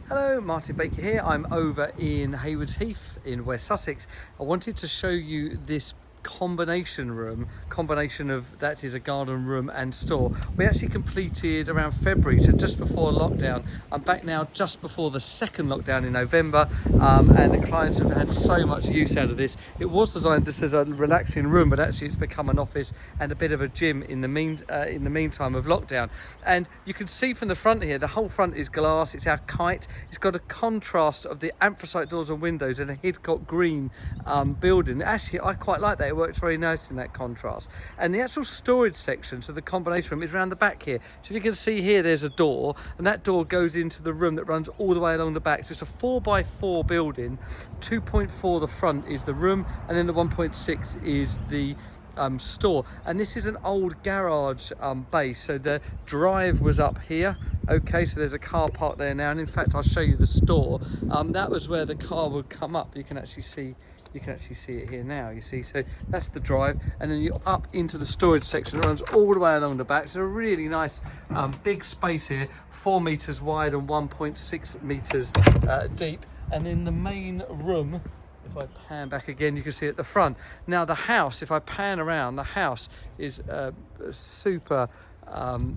Hello, Martin Baker here. I'm over in Haywards Heath in West Sussex. I wanted to show you this combination of that is a garden room and store. We actually completed around February, so just before lockdown. I'm back now just before the second lockdown in November, and the clients have had so much use out of this. It was designed just as a relaxing room, but actually it's become an office and a bit of a gym in the meantime of lockdown. And you can see from the front here, the whole front is glass. It's our kite. It's got a contrast of the anthracite doors and windows and a Heath green building. Actually, I quite like that. It works very nice in that contrast. And the actual storage section, so the combination room, is around the back here. So if you can see here, there's a door, and that door goes into the room that runs all the way along the back. So it's a 4x4 building. 2.4 the front is the room, and then the 1.6 is the store. And this is an old garage base, so the drive was up here. Okay, so there's a car park there now, and in fact I'll show you the store. That was where the car would come up. You can actually see it here now, you see. So that's the drive, and then you're up into the storage section. It runs all the way along the back. It's a really nice big space here, 4 meters wide and 1.6 meters deep. And in the main room, if I pan back again, you can see at the front. Now the house, if I pan around, the house is a super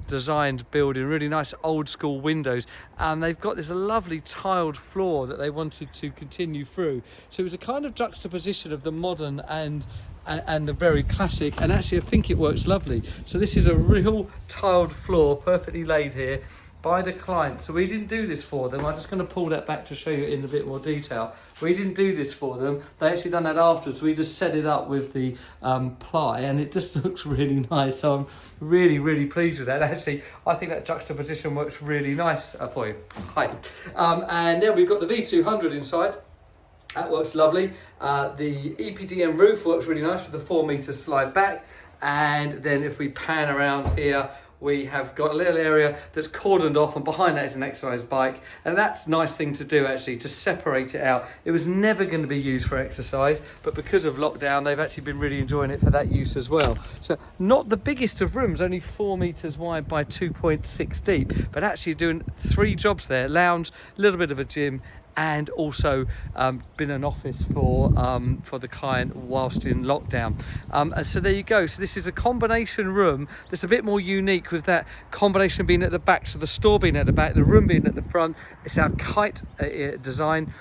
designed building, really nice old school windows, and they've got this lovely tiled floor that they wanted to continue through. So it was a kind of juxtaposition of the modern and the very classic, and actually I think it works lovely. So this is a real tiled floor, perfectly laid here by the client. So we didn't do this for them. I'm just going to pull that back to show you in a bit more detail. We didn't do this for them. They actually done that afterwards. We just set it up with the ply, and it just looks really nice. So I'm really pleased with that. Actually, I think that juxtaposition works really nice for you. Hi. And then we've got the V200 inside. That works lovely. The EPDM roof works really nice with the 4 meters slide back. And then if we pan around here, we have got a little area that's cordoned off, and behind that is an exercise bike. And that's a nice thing to do, actually, to separate it out. It was never going to be used for exercise, but because of lockdown, they've actually been really enjoying it for that use as well. So not the biggest of rooms, only 4 meters wide by 2.6 deep, but actually doing 3 jobs there: lounge, a little bit of a gym, and also been an office for the client whilst in lockdown. And so there you go. So this is a combination room that's a bit more unique, with that combination being at the back, so the store being at the back, the room being at the front. It's our kite design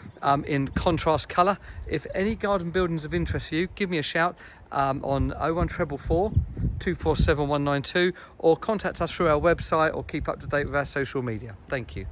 in contrast colour. If any garden buildings of interest to you, give me a shout on 01444 247 192, or contact us through our website, or keep up to date with our social media. Thank you.